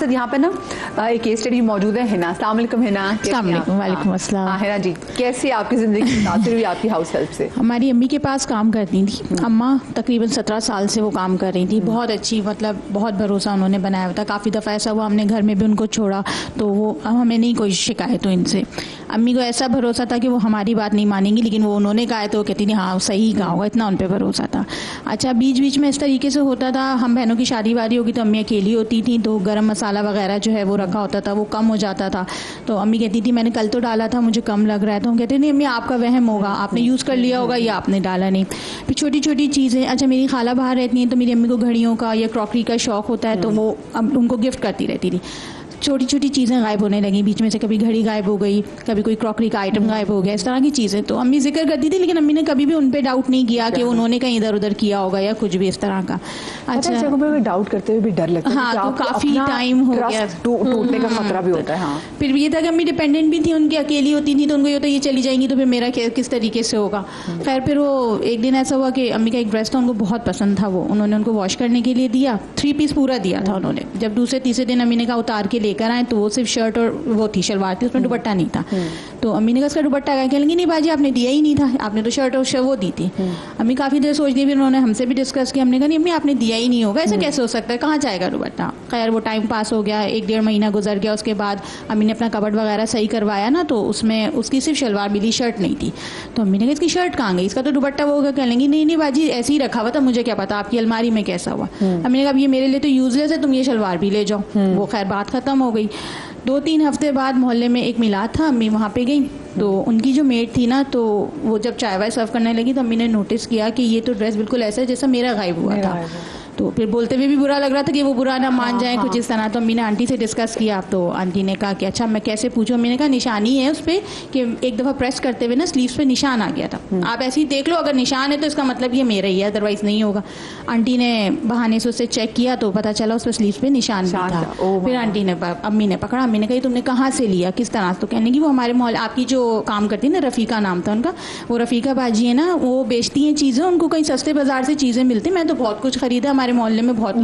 साथ यहाँ पे ना एक केस स्टडी मौजूद है। हिना, अस्सलाम वालेकुम। हिना, वालेकुम अस्सलाम। हिना जी, कैसी आपकी ज़िंदगी मुतासिर हुई आपकी हाउस हेल्प से? हमारी अम्मी के पास काम करती थी। अम्मा तकरीबन 17 साल से वो काम कर रही थी। बहुत अच्छी, मतलब बहुत भरोसा उन्होंने बनाया हुआ था। काफ़ी दफ़ा ऐसा हुआ हमने घर में भी उनको छोड़ा तो वो हमें नहीं कोई शिकायत हो इनसे। अम्मी को ऐसा भरोसा था कि वो हमारी बात नहीं मानेंगी, लेकिन वो उन्होंने कहा तो वो कहती थी हाँ सही कहा होगा, इतना उन पर भरोसा था। अच्छा, बीच बीच में इस तरीके से होता था, हम बहनों की शादी वादी होगी तो अम्मी अकेली होती थी तो गरम मसाला वगैरह जो है वो रखा होता था, वो कम हो जाता था। तो अम्मी कहती थी मैंने कल तो डाला था, मुझे कम लग रहा है। तो हम कहते नहीं अम्मी आपका वहम होगा, आपने यूज़ कर लिया होगा या आपने डाला नहीं। फिर छोटी छोटी चीज़ें, अच्छा मेरी खाला बाहर रहती हैं तो मेरी अम्मी को घड़ियों का या क्रॉकरी का शौक़ होता है तो वो उनको गिफ्ट करती रहती थी। छोटी छोटी चीज़ें गायब होने लगी बीच में से, कभी घड़ी गायब हो गई, कभी कोई क्रॉकरी का आइटम गायब हो गया, इस तरह की चीज़ें। तो अम्मी जिक्र करती थी लेकिन अम्मी ने कभी भी उन पे डाउट नहीं किया कि उन्होंने कहीं इधर उधर किया होगा या कुछ भी इस तरह का। अच्छा, डाउट करते हुए भी डर लगता है। हाँ, तो काफ़ी टाइम हो गया, टूटने का खतरा भी होता है। हाँ, फिर ये था कि अम्मी डिपेंडेंट भी थी, उनकी अकेली होती थी तो उनको ये होता ये चली जाएंगी तो फिर मेरा किस तरीके से होगा। खैर फिर वो एक दिन ऐसा हुआ कि अम्मी का एक ड्रेस था, उनको बहुत पसंद था, वो उन्होंने उनको वॉश करने के लिए दिया, 3 पीस पूरा दिया था उन्होंने। जब दूसरे तीसरे दिन अम्मी ने कहा उतार के लेकर आए तो वो सिर्फ शर्ट और वो थी, शलवार थी, उसमें दुपट्टा नहीं था। तो अम्मी ने कहा इसका दुपट्टा क्या? कहेंगे नहीं बाजी आपने दिया ही नहीं था, आपने तो शर्ट और वो दी थी। अम्मी काफ़ी देर सोच ली, फिर उन्होंने हमसे भी डिस्कस किया। हमने कहा नहीं अम्मी आपने दिया ही नहीं होगा, ऐसा कैसे हो सकता है, कहाँ जाएगा दुपट्टा? खैर वो टाइम पास हो गया, 1-1.5 महीना गुजर गया। उसके बाद अम्मी ने अपना कबर्ड वगैरह सही करवाया ना, तो उसमें उसकी सिर्फ शलवार मिली, शर्ट नहीं थी। तो अम्मी ने कहा इसकी शर्ट कहाँ गई, इसका तो दुपट्टा वो होगा। कह लेंगी नहीं नहीं बाजी ऐसे ही रखा हुआ था, मुझे क्या पता आपकी अलमारी में कैसा हुआ। अम्मी ने कहा ये मेरे लिए तो यूजलेस है, तुम ये शलवार भी ले जाओ। वो खैर बात खत्म हो गई। 2-3 हफ्ते बाद मोहल्ले में एक मिलाद था, अम्मी वहाँ पे गई तो उनकी जो मेड थी ना, तो वो जब चाय वाय सर्व करने लगी तो अम्मी ने नोटिस किया कि ये तो ड्रेस बिल्कुल ऐसा है जैसा मेरा गायब हुआ था। तो फिर बोलते हुए भी बुरा लग रहा था कि वो बुरा ना मान जाए, कुछ इस तरह। तो अम्मी ने आंटी से डिस्कस किया, तो आंटी ने कहा कि अच्छा मैं कैसे पूछूं? अम्मी ने कहा निशानी है उस पर कि एक दफ़ा प्रेस करते हुए ना स्लीव्स पे निशान आ गया था, आप ऐसे ही देख लो, अगर निशान है तो इसका मतलब ये मेरा ही है, अदरवाइज नहीं होगा। आंटी ने बहाने से उससे चेक किया तो पता चला उस पर स्लीव्स पे निशान भी था। फिर आंटी ने अम्मी ने पकड़ा, अम्मी ने कही तुमने कहाँ से लिया, किस तरह? तो कहने की वो हमारे मोहल्ले आपकी जो काम करती है ना, रफ़ीका नाम था उनका, वो रफ़ीका बाजी है ना, वो बेचती हैं चीज़ें, उनको कहीं सस्ते बाजार से चीज़ें मिलती। मैं तो बहुत कुछ खरीदा, हमारे मोहल्ले में बहुत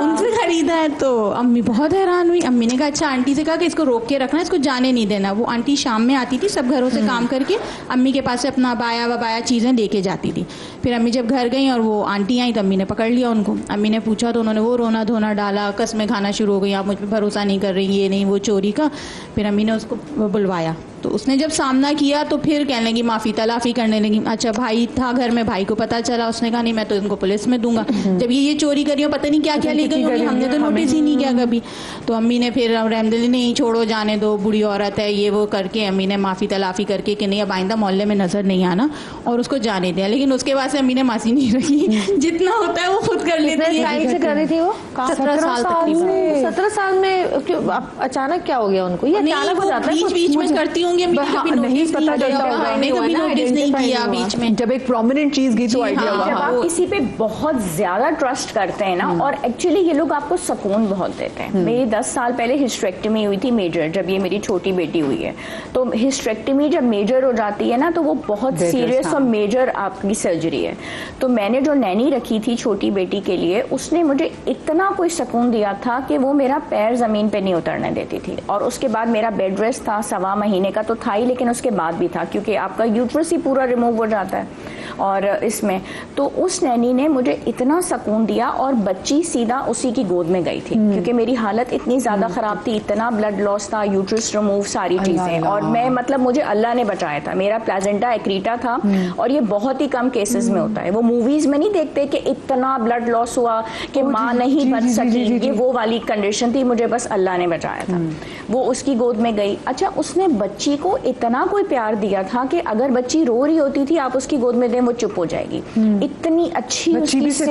उनसे खरीदा है। तो अम्मी बहुत हैरान हुई। अम्मी ने कहा अच्छा, आंटी से कहा कि इसको रोक के रखना, इसको जाने नहीं देना। वो आंटी शाम में आती थी, सब घरों से काम करके अम्मी के पास से अपना अबाया वबाया चीज़ें लेके जाती थी। फिर अम्मी जब घर गई और वो आंटी आई तो अम्मी ने पकड़ लिया उनको। अम्मी ने पूछा तो उन्होंने वो रोना धोना डाला, कस्में खाना शुरू हो गई, आप मुझ पर भरोसा नहीं कर रही, ये नहीं वो चोरी का। फिर अम्मी ने उसको बुलवाया तो उसने जब सामना किया तो फिर कहने लगी, माफ़ी तलाफ़ी करने लगी। अच्छा भाई था घर में, भाई को पता चला, उसने कहा नहीं मैं तो इनको पुलिस में दूंगा, जब ये चोरी करी हो पता नहीं क्या क्या ले गई होगी, हमने तो नोटिस ही नहीं किया कभी। तो अम्मी ने फिर रहमदिल्ली नहीं छोड़ो जाने दो, बुरी औरत है ये वो करके अम्मी ने माफ़ी तलाफ़ी करके कि नहीं अब आइंदा मोहल्ले में नज़र नहीं आना और उसको जाने दिया। लेकिन उसके बाद से अम्मी ने मासी नहीं रखी, जितना होता है वो खुद कर लेती है। से कर रही थी वो 17 साल तकरीबन। 17 साल में अचानक क्या हो गया उनको? ये अचानक हो जाता है, बीच बीच में करती होंगी, नहीं पता कभी नोटिस नहीं किया बीच में। जब एक प्रोमिनेंट चीज गई तो आइडिया हुआ। जब आप किसी पे बहुत ज्यादा ट्रस्ट करते हैं ना, और एक्चुअली ये लोग आपको सुकून बहुत देते हैं। मेरी 10 साल पहले हिस्टेरेक्टमी हुई थी मेजर, जब ये मेरी छोटी बेटी हुई है। तो हिस्टेरेक्टमी जब मेजर हो जाती है ना तो वो बहुत सीरियस और मेजर आपकी सर्जरी है। तो मैंने जो नैनी रखी थी छोटी बेटी के लिए, उसने मुझे इतना कोई सुकून दिया था कि वो मेरा पैर जमीन पे नहीं उतरने देती थी। और उसके बाद मेरा बेड रेस्ट था 1.25 महीने का तो था ही, लेकिन उसके बाद भी था क्योंकि आपका यूट्रस ही पूरा रिमूव हो जाता है। और इसमें तो उस नैनी ने मुझे इतना सुकून दिया और बच्ची सीधा उसी की गोद में गई थी क्योंकि मेरी हालत इतनी ज़्यादा ख़राब थी, इतना ब्लड लॉस था, यूट्रस रिमूव, सारी चीज़ें। और मैं मतलब मुझे अल्लाह ने बचाया था। मेरा प्लेजेंटा एक्रीटा था और ये बहुत ही कम केसेस में होता है। वो मूवीज़ में नहीं देखते कि इतना ब्लड लॉस हुआ कि माँ नहीं बच सकी, ये वो वाली कंडीशन थी। मुझे बस अल्लाह ने बचाया था। वो उसकी गोद में गई। अच्छा, उसने बच्ची को इतना कोई प्यार दिया था कि अगर बच्ची रो रही होती थी आप उसकी गोद में दें वो चुप हो जाएगी। इतनी अच्छी उसकी सेहत,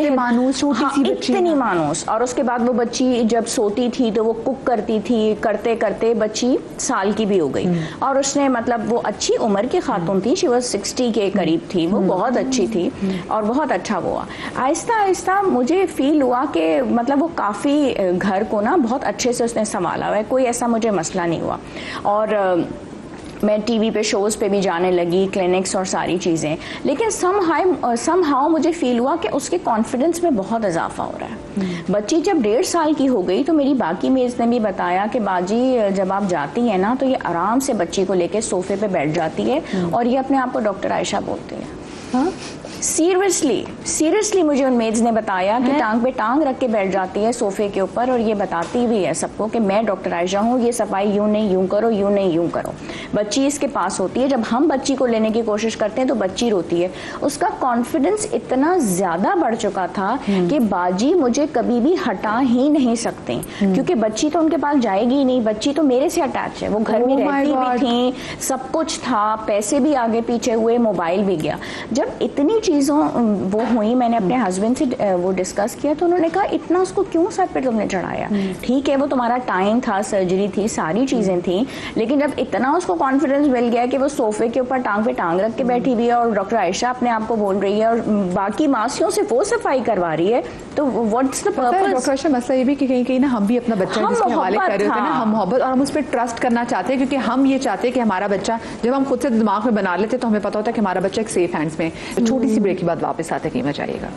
इतनी मानूस। और उसके बाद वो बच्ची जब सोती थी तो वो कुक करती थी, करते करते बच्ची साल की भी हो गई। और उसने मतलब वो अच्छी उम्र की खातून थी, शी वाज 60 के करीब थी, वो बहुत अच्छी थी और बहुत अच्छा हुआ। आहिस्ता आहिस्ता मुझे फील हुआ कि मतलब वो काफ़ी घर को ना बहुत अच्छे से उसने संभाला हुआ है, कोई ऐसा मुझे मसला नहीं हुआ। और मैं टीवी पे शोज़ पे भी जाने लगी, क्लिनिक्स और सारी चीज़ें, लेकिन समहाउ मुझे फील हुआ कि उसके कॉन्फिडेंस में बहुत इजाफा हो रहा है। बच्ची जब 1.5 साल की हो गई तो मेरी बाकी मेज़ ने भी बताया कि बाजी जब आप जाती हैं ना तो ये आराम से बच्ची को लेके सोफे पे बैठ जाती है और ये अपने आप को डॉक्टर आयशा बोलती है। हाँ? सीरियसली मुझे उन मेड्स ने बताया कि टांग पे टांग रख के बैठ जाती है सोफे के ऊपर और ये बताती भी है सबको कि मैं डॉक्टर आयशा हूँ, ये सफाई यूं नहीं यूं करो, यूं नहीं यूं करो। बच्ची इसके पास होती है, जब हम बच्ची को लेने की कोशिश करते हैं तो बच्ची रोती है। उसका कॉन्फिडेंस इतना ज्यादा बढ़ चुका था कि बाजी मुझे कभी भी हटा ही नहीं सकते, क्योंकि बच्ची तो उनके पास जाएगी ही नहीं, बच्ची तो मेरे से अटैच है। वो घर में रहती भी थी, सब कुछ था, पैसे भी आगे पीछे हुए, मोबाइल भी गया। जब इतनी चीज़ों वो हुई, मैंने अपने हस्बैंड से वो डिस्कस किया तो उन्होंने कहा इतना उसको क्यों सर पे तुमने चढ़ाया? ठीक है वो तुम्हारा टाइम था, सर्जरी थी, सारी चीज़ें थी, लेकिन जब इतना उसको कॉन्फिडेंस मिल गया कि वो सोफे के ऊपर टांग पे टांग रख के बैठी हुई है और डॉक्टर आयशा अपने आप को बोल रही है और बाकी मासियों से वो सफाई करवा रही है, तो what's the purpose? Doctor Ayesha मसला ये भी कि कहीं कहीं ना हम भी अपना बच्चा जिसके हवाले कर रहे होते हैं ना, हम मोहब्बत और हम उस पर ट्रस्ट करना चाहते हैं, क्योंकि हम ये चाहते हैं कि हमारा बच्चा, जब हम खुद से दिमाग में बना लेते हैं तो हमें पता होता है कि हमारा बच्चा एक सेफ हैंड्स में। छोटी सी ब्रेक के बाद वापस आते कीमा चाहिएगा।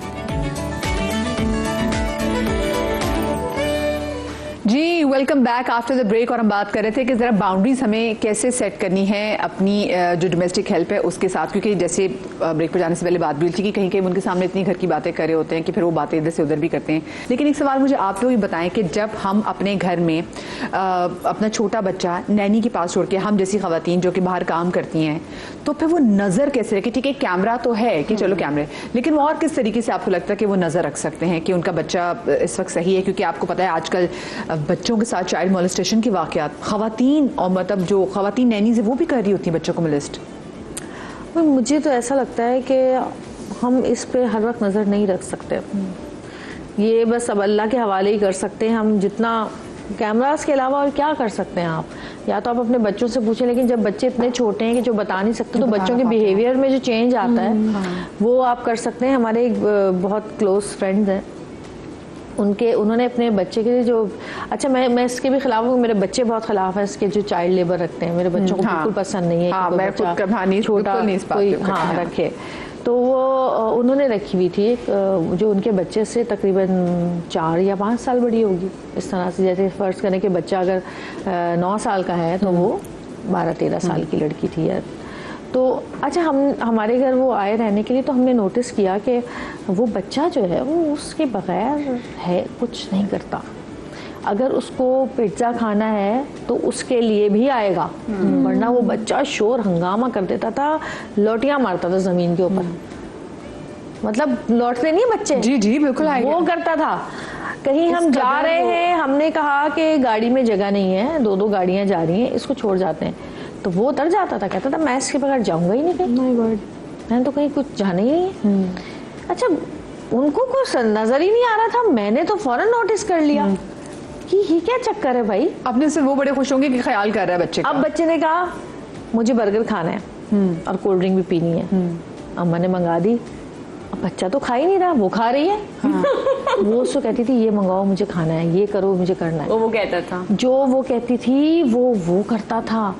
जी welcome back after the break. और हम बात कर रहे थे कि ज़रा बाउंड्रीज हमें कैसे सेट करनी है अपनी जो डोमेस्टिक हेल्प है उसके साथ, क्योंकि जैसे ब्रेक पर जाने से पहले बात भी थी कि कहीं कहीं उनके सामने इतनी घर की बातें कर रहे होते हैं कि फिर वो बातें इधर से उधर भी करते हैं। लेकिन एक सवाल मुझे आप लोग ही बताएं कि जब हम अपने घर में अपना छोटा बच्चा नैनी के पास छोड़ के, हम जैसी खवातीन जो कि बाहर काम करती हैं, तो फिर वो नज़र कैसे रखे? ठीक है कैमरा तो है कि चलो कैमरे, लेकिन वो और किस तरीके से आपको लगता है कि वो नज़र रख सकते हैं कि उनका बच्चा इस वक्त सही है? क्योंकि आपको पता है आजकल बच्चों के साथ चाइल्ड मोलेस्टेशन की वाकयात खवातीन और मतलब जो खवातीन नैनीज़ है वो भी कर रही होती हैं बच्चों को मोलेस्ट। मुझे तो ऐसा लगता है कि हम इस पे हर वक्त नज़र नहीं रख सकते, ये बस अब अल्लाह के हवाले ही कर सकते हैं। हम जितना कैमरास के अलावा और क्या कर सकते हैं आप, या तो आप अपने बच्चों से पूछें, लेकिन जब बच्चे इतने छोटे हैं कि जो बता नहीं सकते, तो बच्चों के बिहेवियर में जो चेंज आता है वो आप कर सकते हैं। हमारे एक बहुत क्लोज फ्रेंड्स हैं, उन्होंने अपने बच्चे के लिए जो, अच्छा मैं इसके भी खिलाफ हूँ, मेरे बच्चे बहुत खिलाफ है इसके जो चाइल्ड लेबर रखते हैं। मेरे बच्चों को बिल्कुल पसंद नहीं है कि छोटा कोई रखे। तो वो उन्होंने रखी हुई थी एक जो उनके बच्चे से तकरीबन 4 या 5 साल बड़ी होगी, इस तरह से। जैसे फ़र्ज़ करें कि बच्चा अगर 9 साल का है तो वो 12-13 साल की लड़की थी यार। तो अच्छा हमारे घर वो आए रहने के लिए, तो हमने नोटिस किया कि वो बच्चा जो है वो उसके बगैर है कुछ नहीं करता। अगर उसको पिज्ज़ा खाना है तो उसके लिए भी आएगा, वरना वो बच्चा शोर हंगामा कर देता था, लौटियां मारता था ज़मीन के ऊपर। मतलब लौटते नहीं बच्चे, जी जी बिल्कुल वो करता था। कहीं हम जा रहे हैं, हमने कहा कि गाड़ी में जगह नहीं है, 2-2 गाड़ियां जा रही हैं, इसको छोड़ जाते हैं, तो वो उतर जाता था, कहता था मैं इसके बगैर जाऊंगा ही नहीं कहीं, मैंने तो कहीं कुछ जाना ही नहीं है। अच्छा उनको कुछ नजर ही नहीं आ रहा था, मैंने तो फौरन नोटिस कर लिया कि ये क्या चक्कर है भाई। अपने से वो बड़े खुश होंगे कि ख्याल कर रहा है बच्चे का। अब बच्चे ने कहा मुझे बर्गर खाना है और कोल्ड ड्रिंक भी पीनी है, अम्मा ने मंगा दी। अब बच्चा तो खा ही नहीं रहा, वो खा रही है। वो उसको कहती थी ये मंगाओ मुझे खाना है, ये करो मुझे करना है, वो कहता था, जो वो कहती थी वो करता था।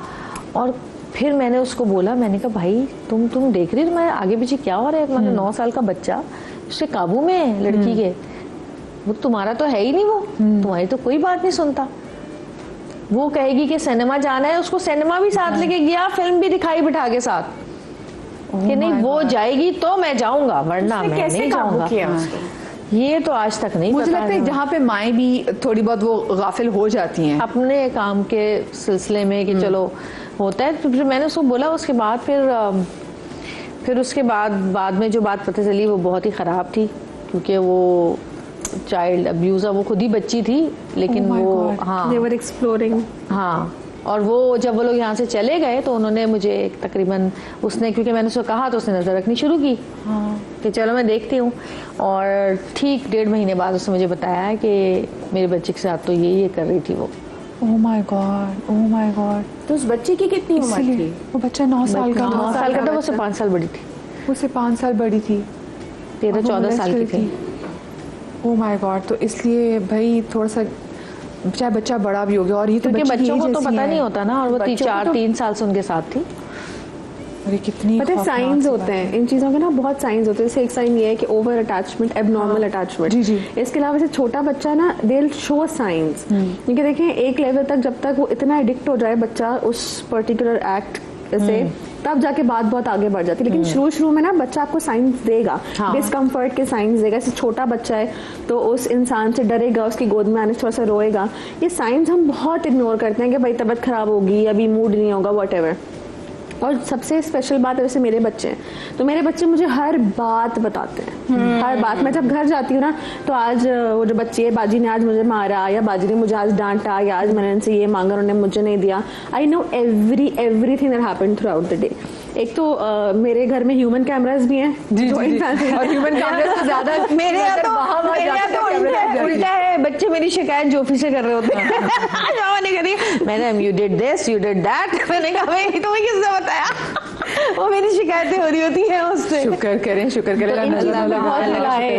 और फिर मैंने उसको बोला, मैंने कहा भाई तुम देख रही हो मैं आगे पीछे क्या हो रहा है, मतलब 9 साल का बच्चा उसके काबू में है लड़की के, वो तुम्हारा तो है ही नहीं, वो तुम्हारी तो कोई बात नहीं सुनता। वो कहेगी कि सिनेमा जाना है, उसको सिनेमा भी साथ लेके गया, फिल्म भी दिखाई बिठा के साथ, कि नहीं वो जाएगी तो मैं जाऊंगा वरना मैं नहीं जाऊंगा। ये तो आज तक नहीं मुझे लगता है जहाँ पे माएँ भी थोड़ी बहुत वो गाफिल हो जाती हैं अपने काम के सिलसिले में कि चलो होता है। तो फिर मैंने उसको बोला, उसके बाद फिर उसके बाद में जो बात पता चली वो बहुत ही ख़राब थी, क्योंकि वो चाइल्ड अब्यूज़र, वो खुद ही बच्ची थी लेकिन वो हाँ they were exploring। हाँ, और वो जब वो लोग यहाँ से चले गए तो उन्होंने मुझे तकरीबन उसने, क्योंकि मैंने उसको कहा तो उसने नज़र रखनी शुरू की कि चलो मैं देखती हूँ। और ठीक 1.5 महीने बाद उसने मुझे बताया कि मेरे बच्चे के साथ तो ये कर रही थी वो। Oh my God. तो उस बच्चे की कितनी उम्र थी? वो बच्चा 9 साल का 9 साल का था, वो उससे 5 साल बड़ी थी, उससे 5 साल बड़ी थी, 13-14 साल की थी। Oh my God. तो इसलिए भाई थोड़ा सा चाहे बच्चा बड़ा भी हो गया, और ये तो क्योंकि बच्चे की बच्चों को एज तो ऐसी पता है। नहीं होता ना, और वो 3 साल से उनके साथ थी। अरे कितनी पता है खौफनाक साइंस सी होते बात है। हैं इन चीज़ों के ना, बहुत साइंस होते हैं। जैसे एक साइन ये है कि ओवर अटैचमेंट, एबनॉर्मल अटैचमेंट। जी, जी। इसके अलावा जैसे छोटा बच्चा ना, दे विल शो साइंस, क्योंकि देखें एक लेवल तक जब तक वो इतना एडिक्ट हो जाए बच्चा उस पर्टिकुलर एक्ट से, तब जाके बात बहुत आगे बढ़ जाती है। लेकिन शुरू में ना बच्चा आपको साइंस देगा, डिस्कम्फर्ट के साइंस देगा। जैसे छोटा बच्चा है तो उस इंसान से डरेगा, उसकी गोद में आने से थोड़ा सा रोएगा। ये साइंस हम बहुत इग्नोर करते हैं कि भाई तबीयत खराब होगी, अभी मूड नहीं होगा, वॉट। और सबसे स्पेशल बात है, वैसे मेरे बच्चे हैं तो मेरे बच्चे मुझे हर बात बताते हैं, हर बात। मैं जब घर जाती हूँ ना, तो आज वो जो बच्ची है, बाजी ने आज मुझे मारा, या बाजी ने मुझे आज डांटा, या आज मैंने इनसे ये मांगा उन्होंने मुझे नहीं दिया। I know everything that happened through out the day. एक तो मेरे घर में ह्यूमन कैमरास भी हैं, जी, जी, जी। और ह्यूमन कैमरास तो ज्यादा मेरे यहाँ तो उल्टा है, बच्चे मेरी शिकायत जोफी से कर रहे होते हैं। मामा ने करी, madam you did this, you did that. मैंने कहा भाई तुम्हें किसने बताया? वो मेरी शिकायतें हो रही होती हैं उससे। शुक्र करें तो इन चीज़ों पे बहुत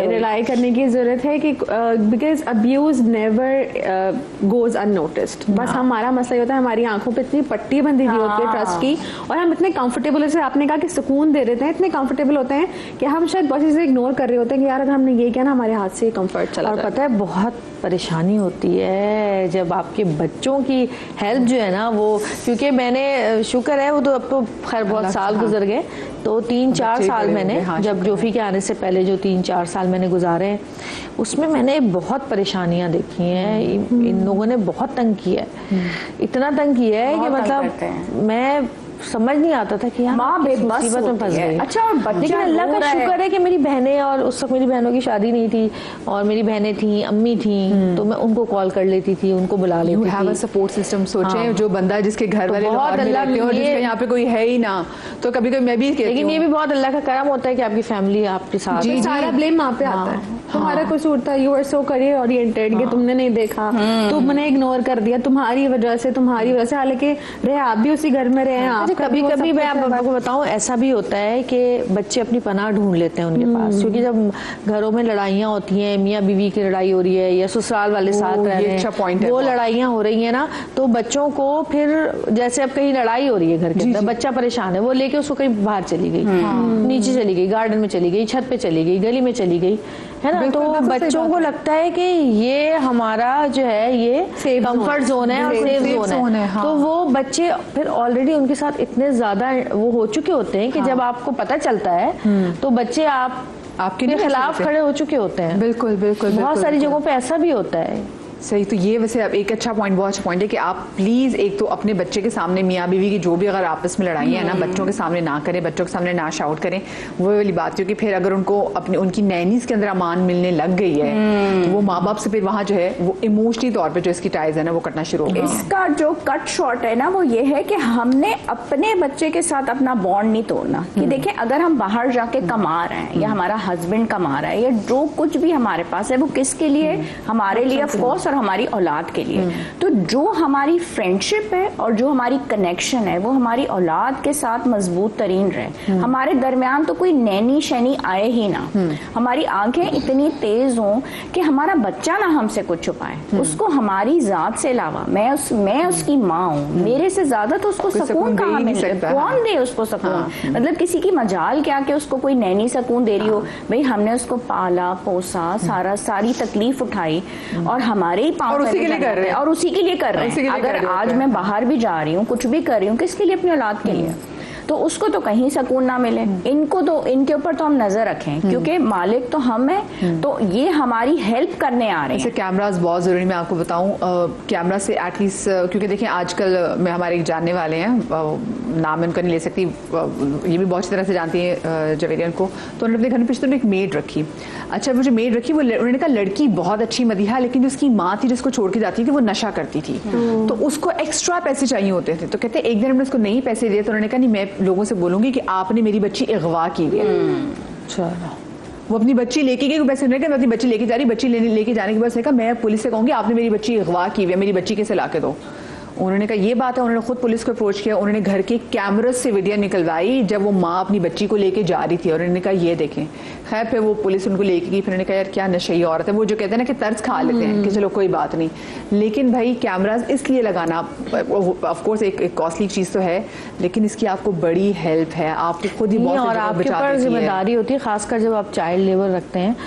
रिलाई करने की जरूरत है कि because abuse never goes unnoticed. बस हमारा मसला ये होता है, हमारी आंखों पे इतनी पट्टी बंधी हुई होती है ट्रस्ट की, और हम इतने कंफर्टेबल, जैसे आपने कहा कि सुकून दे देते हैं, इतने कंफर्टेबल होते हैं कि हम शायद बहुत चीजें इग्नोर कर रहे होते हैं कि यार अगर हमने ये किया ना, हमारे हाथ से कंफर्ट चला और जाए। पता है बहुत परेशानी होती है जब आपके बच्चों की हेल्प जो है ना वो, क्योंकि मैंने शुक्र है वो तो अब तो खैर बहुत साल गुजर गए, तो 3-4 साल मैंने जब जोफी के आने से पहले जो 3-4 साल मैंने गुजारे हैं, उसमें मैंने बहुत परेशानियां देखी हैं। इन लोगों ने बहुत तंग किया है, इतना तंग किया है कि मतलब मैं समझ नहीं आता था कि यार माँ किस बेबस मुसीबत में फंस होती है। गई। अच्छा, और बच्चा लेकिन अल्लाह रो का रहा है। शुक्र है कि मेरी बहनें, और उस वक्त मेरी बहनों की शादी नहीं थी, और मेरी बहनें थी, अम्मी थी, तो मैं उनको कॉल कर लेती थी, उनको बुला यू लेती हैव अ थी। Support system. सोचें हाँ। जो बंदा जिसके घर वाले बहुत लाहौर में अल्लाह रहते हैं और ये- जिसका यहाँ पे कोई है ही ना, तो कभी कभी मैं भी कहती लेकिन ये हूँ भी बहुत अल्लाह का करम होता है कि आपकी फैमिली आपके साथ जी, है। सारा ब्लेम वहाँ पे आता है। तुम्हारा कसूर था, you are so career oriented कि तुमने नहीं देखा, तुमने इग्नोर कर दिया, तुम्हारी वजह से। हालांकि रहे आप भी उसी घर में रहे हैं। अच्छा, कभी कभी मैं आपको बताऊं, ऐसा भी होता है कि बच्चे अपनी पनाह ढूंढ लेते हैं उनके पास, क्योंकि जब घरों में लड़ाइयाँ होती हैं, मियाँ बीवी की लड़ाई हो रही है या ससुराल वाले साथ रह रहे अच्छा point हैं, है वो बहुत। लड़ाइयाँ हो रही हैं ना, तो बच्चों को फिर जैसे अब कहीं लड़ाई हो रही है घर के अंदर, बच्चा परेशान है, वो लेके उसको कहीं बाहर चली गई, नीचे चली गई, गार्डन में चली गई, छत पे चली गई, गली में चली गई, है ना। तो बच्चों को लगता है कि ये हमारा जो है ये कंफर्ट जोन है और सेफ जोन है, तो वो बच्चे फिर ऑलरेडी उनके साथ इतने ज्यादा वो हो चुके होते हैं कि जब आपको पता चलता है तो बच्चे आपके खिलाफ खड़े हो चुके होते हैं। बिल्कुल बिल्कुल बहुत सारी जगहों पे ऐसा भी होता है। सही। तो ये वैसे अब एक अच्छा पॉइंट, बहुत अच्छा पॉइंट है कि आप प्लीज एक तो अपने बच्चे के सामने मियाँ बीवी की जो भी अगर आपस में लड़ाई है ना, बच्चों के सामने ना करें, बच्चों के सामने ना शाउट करें, वो वाली बात। क्योंकि फिर अगर उनको अपनी उनकी नैनीज के अंदर अमान मिलने लग गई है तो वो माँ बाप से फिर वहाँ जो है वो इमोशनली तौर पर जो इसकी टाइज है ना वो कटना शुरू हो गया। इसका जो कट शॉट है ना वो ये है कि हमने अपने बच्चे के साथ अपना बॉन्ड नहीं तोड़ना। कि देखें, अगर हम बाहर जाके कमा रहे हैं या हमारा हस्बैंड कमा रहा है या जो कुछ भी हमारे पास है, वो किसके लिए? हमारे लिए ऑफ कोर्स, और हमारी औलाद के लिए। तो जो हमारी फ्रेंडशिप है और जो हमारी कनेक्शन है वो हमारी औलाद के साथ मजबूत तरीन रहे। हमारे दरमियान तो कोई नैनी शैनी आए ही ना, हमारी आंखें इतनी तेज हों कि हमारा बच्चा ना हमसे कुछ छुपाए, उसको हमारी जात से अलावा, मैं उसकी माँ हूँ, मेरे से ज्यादा तो उसको सकून कहाँ मिले? कौन दे उसको सकून? मतलब किसी की मजाल क्या कि उसको कोई नैनी सकून दे रही हो? भाई हमने उसको पाला पोसा, सारी तकलीफ उठाई और हमारे ही पाँव उसी के लिए कर रहे हैं, और उसी के लिए कर रहे हैं। अगर आज मैं बाहर भी जा रही हूँ, कुछ भी कर रही हूँ, किसके लिए? अपनी औलाद के लिए। तो उसको तो कहीं सकून ना मिले। इनको तो, इनके ऊपर तो हम नजर रखें, क्योंकि मालिक तो हम हैं, तो ये हमारी हेल्प करने आ रहे हैं। कैमरास बहुत जरूरी। मैं आपको बताऊं, कैमरा से एटलीस्ट, क्योंकि देखिए आजकल मैं हमारे एक जानने वाले हैं, नाम उनका नहीं ले सकती, ये भी बहुत अच्छी तरह से जानती है जवेरियन को, तो उन्होंने अपने घर में पिछले एक मेड रखी। अच्छा, वो जो मेड रखी, वो उन्होंने कहा लड़की बहुत अच्छी मदीहा, लेकिन जो उसकी माँ थी जिसको छोड़ के जाती थी वो नशा करती थी, तो उसको एक्स्ट्रा पैसे चाहिए होते थे। तो कहते एक दिन हमने उसको नहीं पैसे दिए, तो उन्होंने कहा नहीं, मैं लोगों से बोलूंगी कि आपने मेरी बच्ची अगवा की है। वो अपनी बच्ची लेके गई, वैसे उन्होंने कहा मैं अपनी बच्ची लेके जा रही, बच्ची लेके जाने के बाद उसने कहा मैं पुलिस से कहूंगी आपने मेरी बच्ची अगवा की है, मेरी बच्ची कैसे ला के दो। उन्होंने कहा ये बात है, उन्होंने खुद पुलिस को अप्रोच किया, उन्होंने घर के कैमरे से वीडियो निकलवाई जब वो माँ अपनी बच्ची को लेके जा रही थी और उन्होंने कहा ये देखें। खैर फिर वो पुलिस उनको लेके गई, फिर उन्होंने कहा यार क्या नशेई औरत है, वो जो कहते हैं ना कि तर्ज खा लेते हैं कि चलो कोई बात नहीं, लेकिन भाई कैमराज इसलिए लगाना ऑफ कोर्स एक कॉस्टली चीज तो है, लेकिन इसकी आपको बड़ी हेल्प है, आपको खुद ही बहुत और आपके ऊपर जिम्मेदारी होती है, खासकर जब आप चाइल्ड लेबर रखते हैं